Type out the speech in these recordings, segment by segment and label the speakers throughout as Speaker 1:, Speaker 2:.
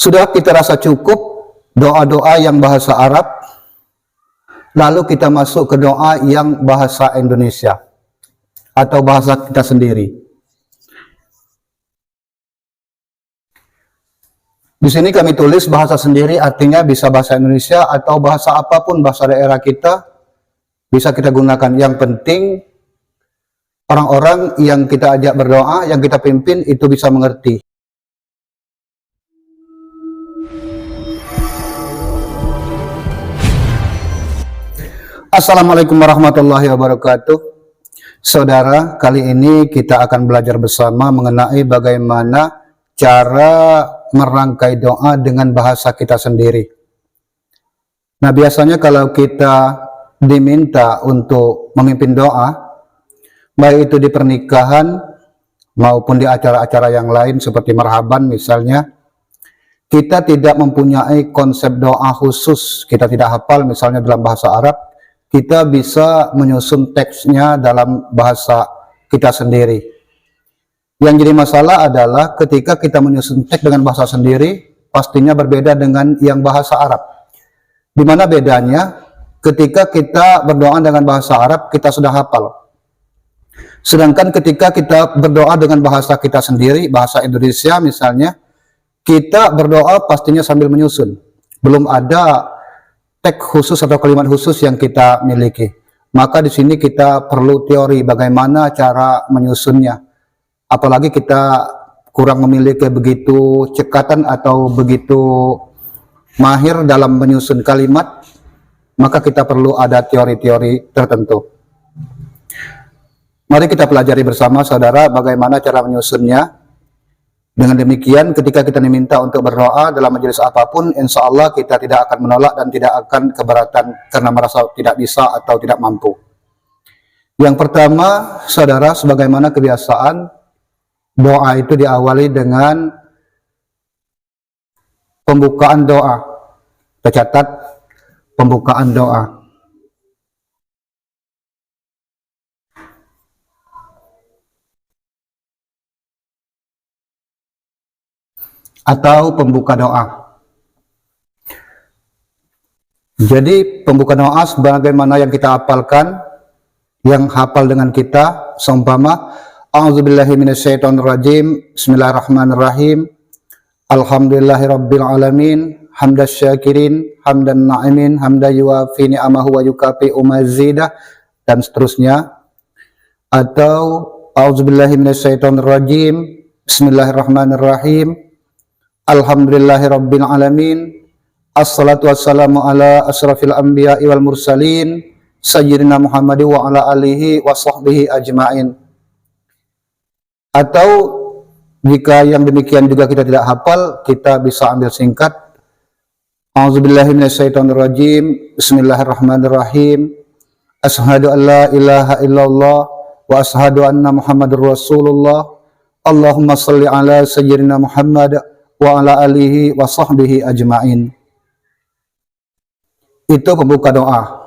Speaker 1: Sudah kita rasa cukup doa-doa yang bahasa Arab, lalu kita masuk ke doa yang bahasa Indonesia atau bahasa kita sendiri. Di sini kami tulis bahasa sendiri, artinya bisa bahasa Indonesia atau bahasa apapun, bahasa daerah kita bisa kita gunakan. Yang penting orang-orang yang kita ajak berdoa, yang kita pimpin itu bisa mengerti. Assalamualaikum warahmatullahi wabarakatuh. Saudara, kali ini kita akan belajar bersama mengenai bagaimana cara merangkai doa dengan bahasa kita sendiri. Nah, biasanya kalau kita diminta untuk memimpin doa, baik itu di pernikahan maupun di acara-acara yang lain seperti marhaban misalnya, kita tidak mempunyai konsep doa khusus, kita tidak hafal misalnya dalam bahasa Arab, kita bisa menyusun teksnya dalam bahasa kita sendiri. Yang jadi masalah adalah ketika kita menyusun teks dengan bahasa sendiri, pastinya berbeda dengan yang bahasa Arab. Di mana bedanya? Ketika kita berdoa dengan bahasa Arab, kita sudah hafal. Sedangkan ketika kita berdoa dengan bahasa kita sendiri, bahasa Indonesia misalnya, kita berdoa pastinya sambil menyusun. Belum ada teks khusus atau kalimat khusus yang kita miliki. Maka di sini kita perlu teori bagaimana cara menyusunnya. Apalagi kita kurang memiliki begitu cekatan atau begitu mahir dalam menyusun kalimat, maka kita perlu ada teori-teori tertentu. Mari kita pelajari bersama saudara bagaimana cara menyusunnya. Dengan demikian ketika kita diminta untuk berdoa dalam majelis apapun, insya Allah kita tidak akan menolak dan tidak akan keberatan karena merasa tidak bisa atau tidak mampu. Yang pertama, saudara, sebagaimana kebiasaan, doa itu diawali dengan pembukaan doa. Kita catat pembukaan doa. Atau pembuka doa. Jadi pembuka doa sebagaimana yang kita hafalkan, yang hafal dengan kita, seumpama a'udzubillahi minasyaitonirrajim, bismillahirrahmanirrahim, alhamdulillahirabbil alamin, hamdas syakirin, hamdan na'imin, hamda yuwafi ni'amahu wa yukafi'u mazidah, dan seterusnya. Atau a'udzubillahi minasyaitonirrajim, bismillahirrahmanirrahim, alhamdulillahirabbil alamin, assalatu wassalamu ala asrafil anbiya'i wal mursalin, sayyidina Muhammadin wa ala alihi wa sahbihi ajma'in. Atau jika yang demikian juga kita tidak hafal, kita bisa ambil singkat. A'udzubillahi minasyaitonirrajim, bismillahirrahmanirrahim, asyhadu an la ilaha illallah wa asyhadu anna Muhammadur Rasulullah, Allahumma shalli ala sayyidina Muhammad wa ala alihi wa sahbihi ajma'in. Itu pembuka doa.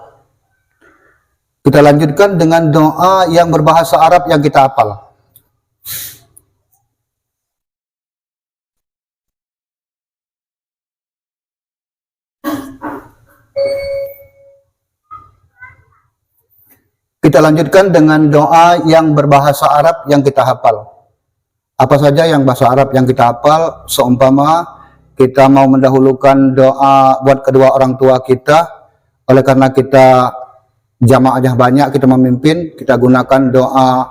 Speaker 1: Kita lanjutkan dengan doa yang berbahasa Arab yang kita hafal. Kita lanjutkan dengan doa yang berbahasa Arab yang kita hafal. Apa saja yang bahasa Arab yang kita hafal, seumpama kita mau mendahulukan doa buat kedua orang tua kita, oleh karena kita jamaahnya banyak, kita memimpin, kita gunakan doa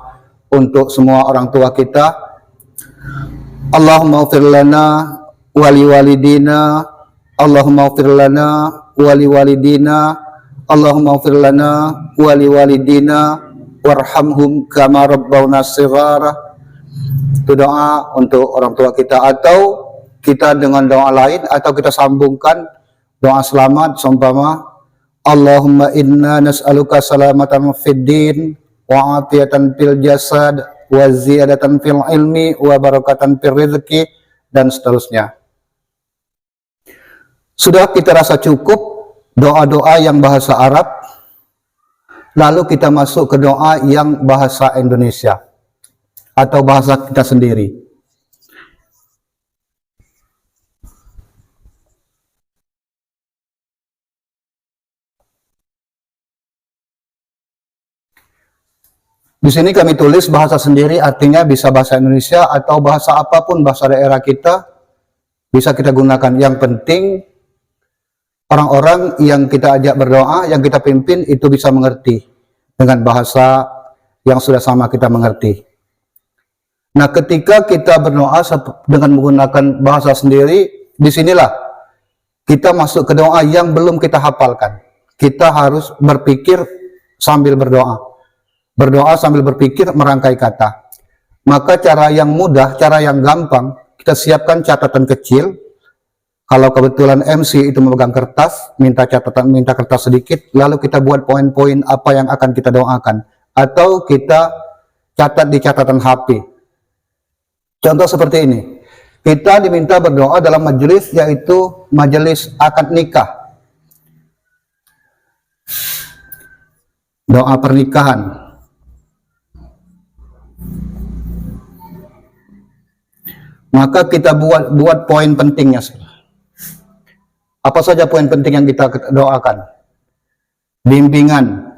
Speaker 1: untuk semua orang tua kita. Allahumma ighfir lana wali walidina, Allahumma ighfir lana wali walidina, Allahumma ighfir lana wali walidina, warhamhum kama rabbawna shighara. Itu doa untuk orang tua kita. Atau kita dengan doa lain, atau kita sambungkan doa selamat, seumpama Allahumma inna nas'aluka salamatan fid din wa afiyatan fil jasad wa ziyadatan fil ilmi wa barakatan fil rizqi, dan seterusnya. Sudah kita rasa cukup doa-doa yang bahasa Arab, lalu kita masuk ke doa yang bahasa Indonesia atau bahasa kita sendiri. Di sini kami tulis bahasa sendiri, artinya bisa bahasa Indonesia atau bahasa apapun, bahasa daerah kita bisa kita gunakan. Yang penting orang-orang yang kita ajak berdoa, yang kita pimpin itu bisa mengerti dengan bahasa yang sudah sama kita mengerti. Nah, ketika kita berdoa dengan menggunakan bahasa sendiri, disinilah kita masuk ke doa yang belum kita hafalkan. Kita harus berpikir sambil berdoa. Berdoa sambil berpikir, merangkai kata. Maka cara yang mudah, cara yang gampang, kita siapkan catatan kecil. Kalau kebetulan MC itu memegang kertas, minta catatan, minta kertas sedikit, lalu kita buat poin-poin apa yang akan kita doakan. Atau kita catat di catatan HP. Contoh seperti ini. Kita diminta berdoa dalam majelis, yaitu majelis akad nikah. Doa pernikahan. Maka kita buat poin pentingnya. Apa saja poin penting yang kita doakan? Bimbingan.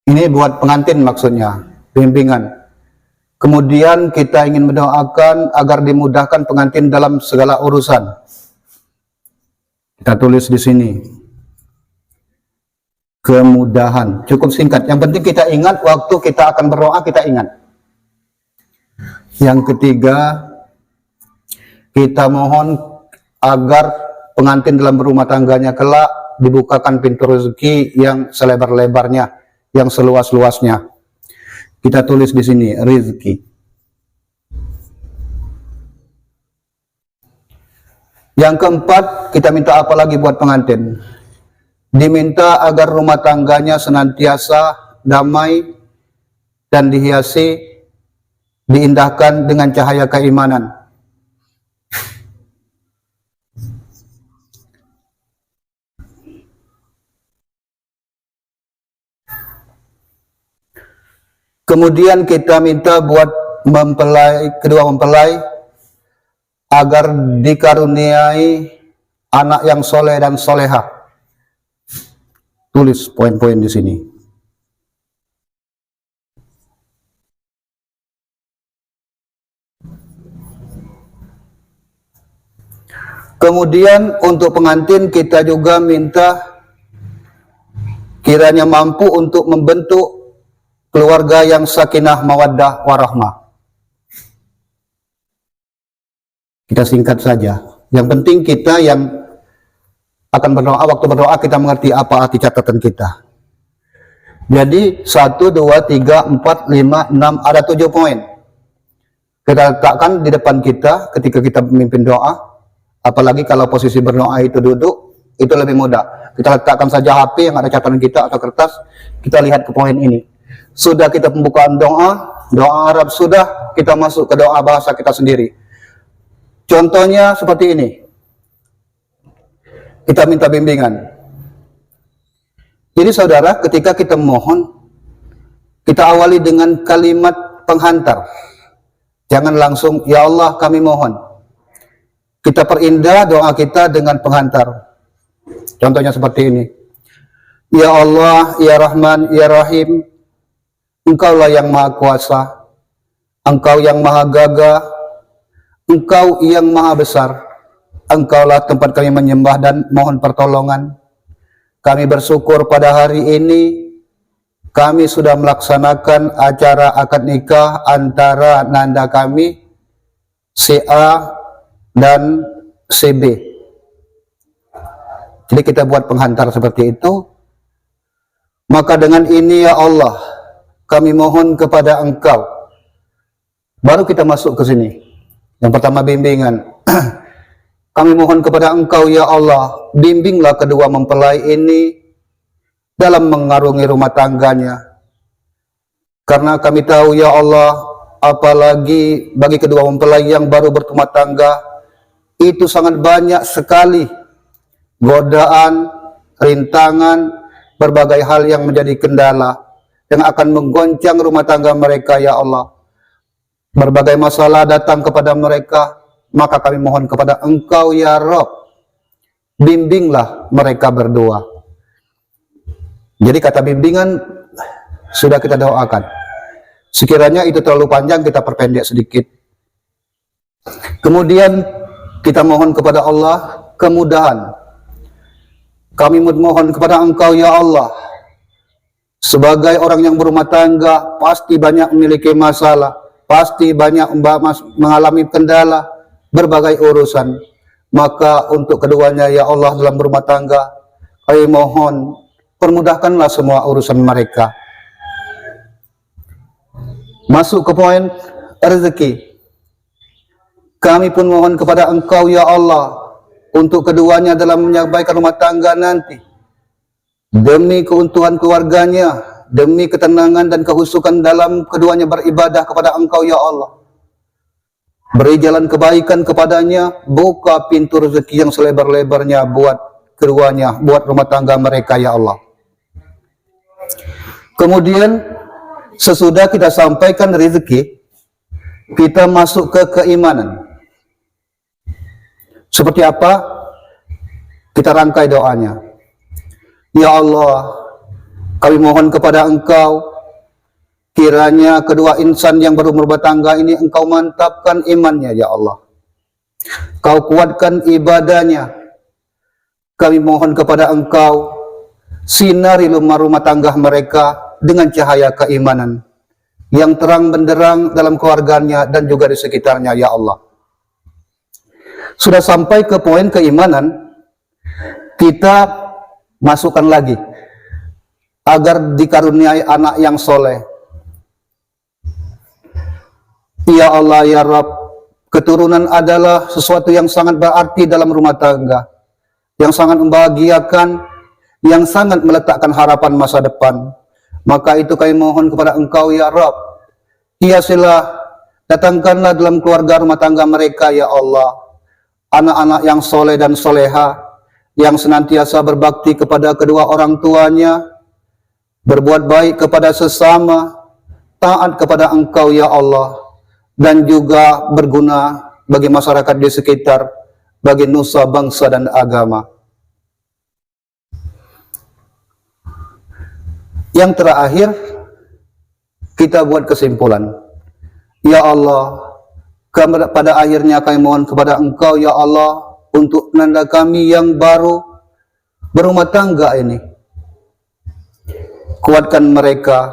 Speaker 1: Ini buat pengantin maksudnya, bimbingan. Kemudian kita ingin mendoakan agar dimudahkan pengantin dalam segala urusan. Kita tulis di sini. Kemudahan, cukup singkat. Yang penting kita ingat waktu kita akan berdoa, kita ingat. Yang ketiga, kita mohon agar pengantin dalam berumah tangganya kelak dibukakan pintu rezeki yang selebar-lebarnya, yang seluas-luasnya. Kita tulis di sini rezeki. Yang keempat, kita minta apa lagi buat pengantin? Diminta agar rumah tangganya senantiasa damai dan dihiasi, diindahkan dengan cahaya keimanan. Kemudian kita minta buat kedua mempelai agar dikaruniai anak yang soleh dan solehah. Tulis poin-poin di sini. Kemudian untuk pengantin kita juga minta kiranya mampu untuk membentuk keluarga yang sakinah mawaddah warahmah. Kita singkat saja. Yang penting kita yang akan berdoa, waktu berdoa kita mengerti apa arti catatan kita. Jadi 1, 2, 3, 4, 5, 6, ada 7 poin. Kita letakkan di depan kita ketika kita memimpin doa. Apalagi kalau posisi berdoa itu duduk, itu lebih mudah. Kita letakkan saja HP yang ada catatan kita atau kertas, kita lihat ke poin ini. Sudah kita pembukaan doa Arab sudah, kita masuk ke doa bahasa kita sendiri. Contohnya seperti ini. Kita minta bimbingan. Jadi saudara, ketika kita mohon, kita awali dengan kalimat penghantar. Jangan langsung, ya Allah kami mohon. Kita perindah doa kita dengan penghantar. Contohnya seperti ini. Ya Allah, ya Rahman, ya Rahim, Engkaulah yang Maha Kuasa, Engkau yang Maha Gagah, Engkau yang Maha Besar. Engkaulah tempat kami menyembah dan mohon pertolongan. Kami bersyukur pada hari ini kami sudah melaksanakan acara akad nikah antara nanda kami CA dan CB. Jadi kita buat penghantar seperti itu. Maka dengan ini ya Allah, kami mohon kepada Engkau. Baru kita masuk ke sini. Yang pertama bimbingan. Kami mohon kepada Engkau ya Allah, bimbinglah kedua mempelai ini dalam mengarungi rumah tangganya. Karena kami tahu ya Allah, apalagi bagi kedua mempelai yang baru berumah tangga, itu sangat banyak sekali godaan, rintangan, berbagai hal yang menjadi kendala yang akan menggoncang rumah tangga mereka ya Allah. Berbagai masalah datang kepada mereka. Maka kami mohon kepada Engkau ya Rabb, bimbinglah mereka berdua. Jadi kata bimbingan sudah kita doakan. Sekiranya itu terlalu panjang, kita perpendek sedikit. Kemudian kita mohon kepada Allah kemudahan. Kami mohon kepada Engkau ya Allah, sebagai orang yang berumah tangga pasti banyak memiliki masalah, pasti banyak mengalami kendala berbagai urusan. Maka untuk keduanya ya Allah dalam berumah tangga, kami mohon permudahkanlah semua urusan mereka. Masuk ke poin rezeki. Kami pun mohon kepada Engkau ya Allah untuk keduanya dalam menyampaikan rumah tangga nanti, demi keuntungan keluarganya, demi ketenangan dan kehusukan dalam keduanya beribadah kepada Engkau ya Allah. Beri jalan kebaikan kepadanya, buka pintu rezeki yang selebar-lebarnya buat keduanya, buat rumah tangga mereka ya Allah. Kemudian sesudah kita sampaikan rezeki, kita masuk ke keimanan. Seperti apa? Kita rangkai doanya. Ya Allah, kami mohon kepada Engkau, kiranya kedua insan yang baru berumah tangga ini Engkau mantapkan imannya ya Allah. Kau kuatkan ibadahnya. Kami mohon kepada Engkau, sinari rumah tangga mereka dengan cahaya keimanan yang terang benderang dalam keluarganya dan juga di sekitarnya ya Allah. Sudah sampai ke poin keimanan, kita masukkan lagi agar dikaruniai anak yang soleh. Ya Allah ya Rabb, keturunan adalah sesuatu yang sangat berarti dalam rumah tangga, yang sangat membahagiakan, yang sangat meletakkan harapan masa depan. Maka itu kami mohon kepada Engkau ya Rabb, hiasilah, datangkanlah dalam keluarga rumah tangga mereka ya Allah, anak-anak yang soleh dan soleha, yang senantiasa berbakti kepada kedua orang tuanya, berbuat baik kepada sesama, taat kepada Engkau ya Allah, dan juga berguna bagi masyarakat di sekitar, bagi nusa, bangsa, dan agama. Yang terakhir, kita buat kesimpulan. Ya Allah, pada akhirnya kami mohon kepada Engkau ya Allah untuk nanda kami yang baru berumah tangga ini. Kuatkan mereka,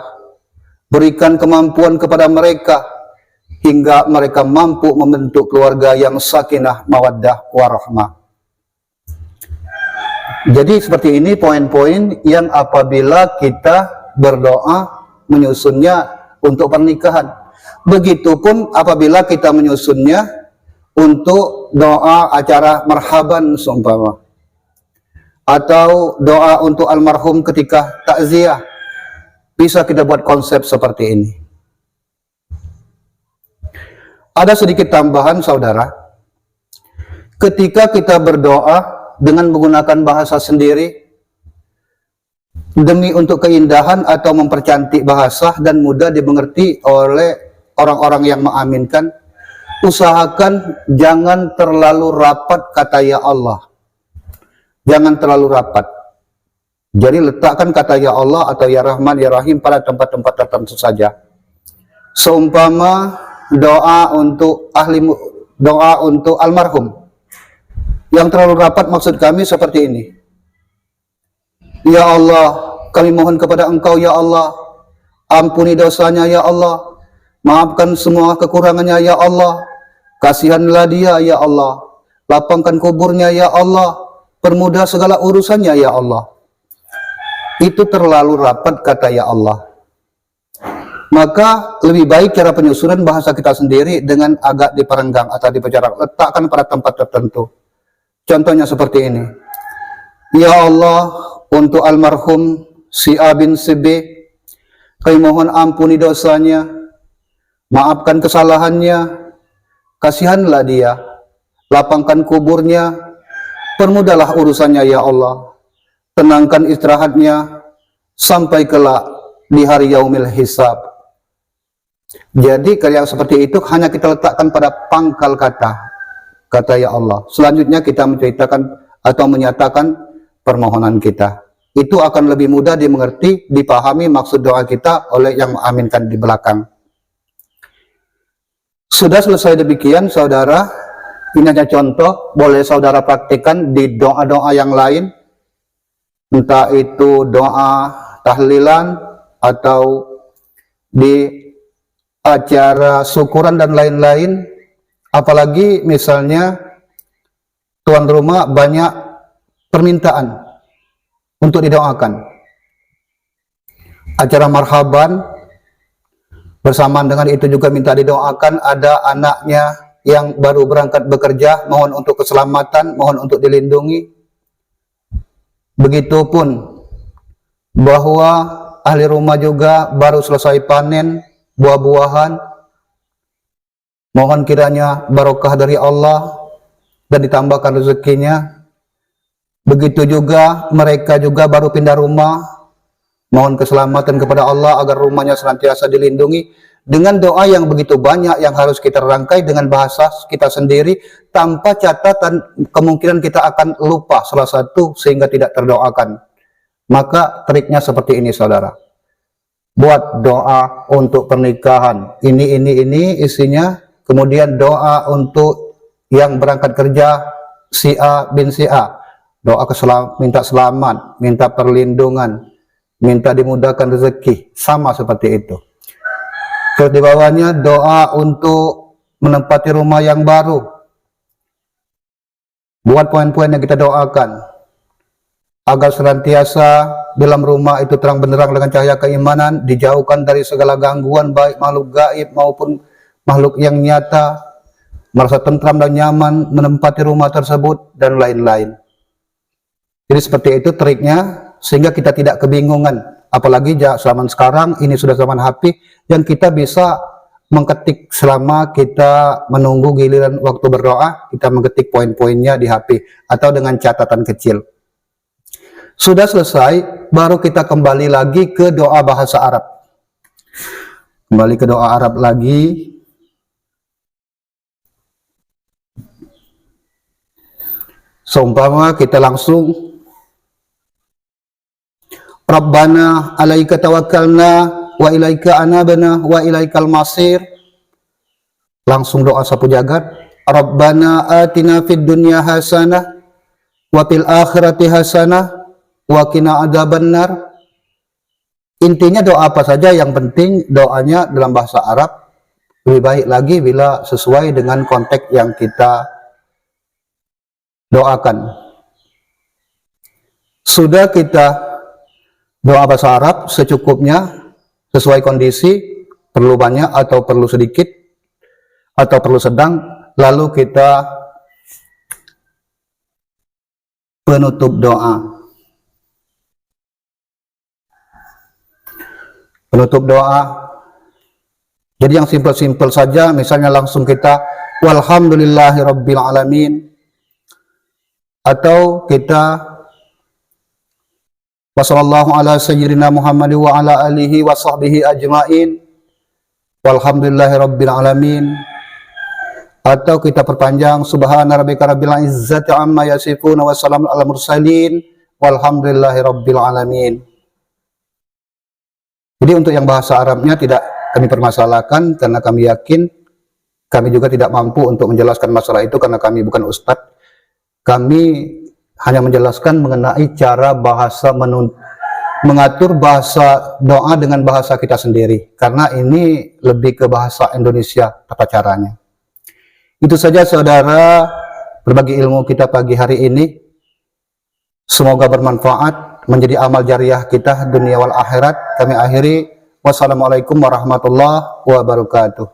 Speaker 1: berikan kemampuan kepada mereka hingga mereka mampu membentuk keluarga yang sakinah, mawaddah, warahmah. Jadi seperti ini poin-poin yang apabila kita berdoa menyusunnya untuk pernikahan. Begitupun apabila kita menyusunnya untuk doa acara marhaban seumpama, atau doa untuk almarhum ketika takziah, bisa kita buat konsep seperti ini. Ada sedikit tambahan saudara, ketika kita berdoa dengan menggunakan bahasa sendiri demi untuk keindahan atau mempercantik bahasa dan mudah dimengerti oleh orang-orang yang mengaminkan, usahakan jangan terlalu rapat kata ya Allah. Jangan terlalu rapat. Jadi letakkan kata ya Allah atau ya Rahman ya Rahim pada tempat-tempat tertentu saja. Seumpama doa untuk almarhum. Yang terlalu rapat maksud kami seperti ini. Ya Allah, kami mohon kepada Engkau ya Allah, ampuni dosanya ya Allah, maafkan semua kekurangannya ya Allah, kasihanlah dia ya Allah, lapangkan kuburnya ya Allah, permudah segala urusannya ya Allah. Itu terlalu rapat kata ya Allah. Maka lebih baik cara penyusunan bahasa kita sendiri dengan agak diperenggang atau diperjarak, letakkan pada tempat tertentu. Contohnya seperti ini. Ya Allah, untuk almarhum si A bin si B, kami mohon ampuni dosanya, maafkan kesalahannya, kasihanlah dia, lapangkan kuburnya, permudahlah urusannya ya Allah, tenangkan istirahatnya, sampai kelak di hari yaumil hisab. Jadi kalau seperti itu hanya kita letakkan pada pangkal kata ya Allah. Selanjutnya kita menceritakan atau menyatakan permohonan kita. itu akan lebih mudah dimengerti, dipahami maksud doa kita oleh yang mengaminkan di belakang. Sudah selesai demikian saudara, ini hanya contoh, boleh saudara praktikkan di doa-doa yang lain, entah itu doa tahlilan atau di acara syukuran dan lain-lain. Apalagi misalnya tuan rumah banyak permintaan untuk didoakan, acara marhaban, bersamaan dengan itu juga minta didoakan ada anaknya yang baru berangkat bekerja, mohon untuk keselamatan, mohon untuk dilindungi. Begitupun bahwa ahli rumah juga baru selesai panen buah-buahan, mohon kiranya barokah dari Allah dan ditambahkan rezekinya. Begitu juga mereka juga baru pindah rumah, mohon keselamatan kepada Allah agar rumahnya senantiasa dilindungi. Dengan doa yang begitu banyak yang harus kita rangkai dengan bahasa kita sendiri, tanpa catatan kemungkinan kita akan lupa salah satu sehingga tidak terdoakan. Maka triknya seperti ini saudara. Buat doa untuk pernikahan, ini isinya. Kemudian doa untuk yang berangkat kerja, si A bin si A. Doa minta selamat, minta perlindungan, minta dimudahkan rezeki, sama seperti itu. Terus di bawahnya doa untuk menempati rumah yang baru. Buat poin-poin yang kita doakan agar senantiasa dalam rumah itu terang benderang dengan cahaya keimanan, dijauhkan dari segala gangguan baik makhluk gaib maupun makhluk yang nyata, merasa tentram dan nyaman menempati rumah tersebut dan lain-lain. Jadi seperti itu triknya, sehingga kita tidak kebingungan. Apalagi zaman sekarang ini sudah zaman HP yang kita bisa mengetik selama kita menunggu giliran waktu berdoa, kita mengetik poin-poinnya di HP atau dengan catatan kecil. Sudah selesai, baru kita kembali lagi ke doa bahasa Arab. Kembali ke doa Arab lagi. Seumpama kita langsung Rabbana alaika tawakkalna wa ilaika anabna wa ilaikal masir. Langsung doa sapu jagat. Rabbana atina fid dunya hasanah wa fil akhirati hasanah wa qina adzabannar. Intinya doa apa saja, yang penting doanya dalam bahasa Arab. Lebih baik lagi bila sesuai dengan konteks yang kita doakan. Sudah kita doa bahasa Arab secukupnya, sesuai kondisi, perlu banyak atau perlu sedikit, atau perlu sedang, lalu kita penutup doa. Penutup doa, jadi yang simpel-simpel saja, misalnya langsung kita walhamdulillahirabbil alamin, atau kita Wassallallahu ala sayyidina Muhammad wa ala alihi wa sahbihi ajma'in walhamdulillahi rabbil alamin, atau kita perpanjang subhana rabbika rabbil izzati amma yasifun wa salamun ala mursalin walhamdulillahi rabbil alamin. Jadi untuk yang bahasa Arabnya tidak kami permasalahkan, karena kami yakin kami juga tidak mampu untuk menjelaskan masalah itu karena kami bukan ustadz. Kami hanya menjelaskan mengenai cara bahasa mengatur bahasa doa dengan bahasa kita sendiri, karena ini lebih ke bahasa Indonesia tata caranya. Itu saja saudara, berbagi ilmu kita pagi hari ini. Semoga bermanfaat, menjadi amal jariah kita dunia wal akhirat. Kami akhiri, wassalamualaikum warahmatullahi wabarakatuh.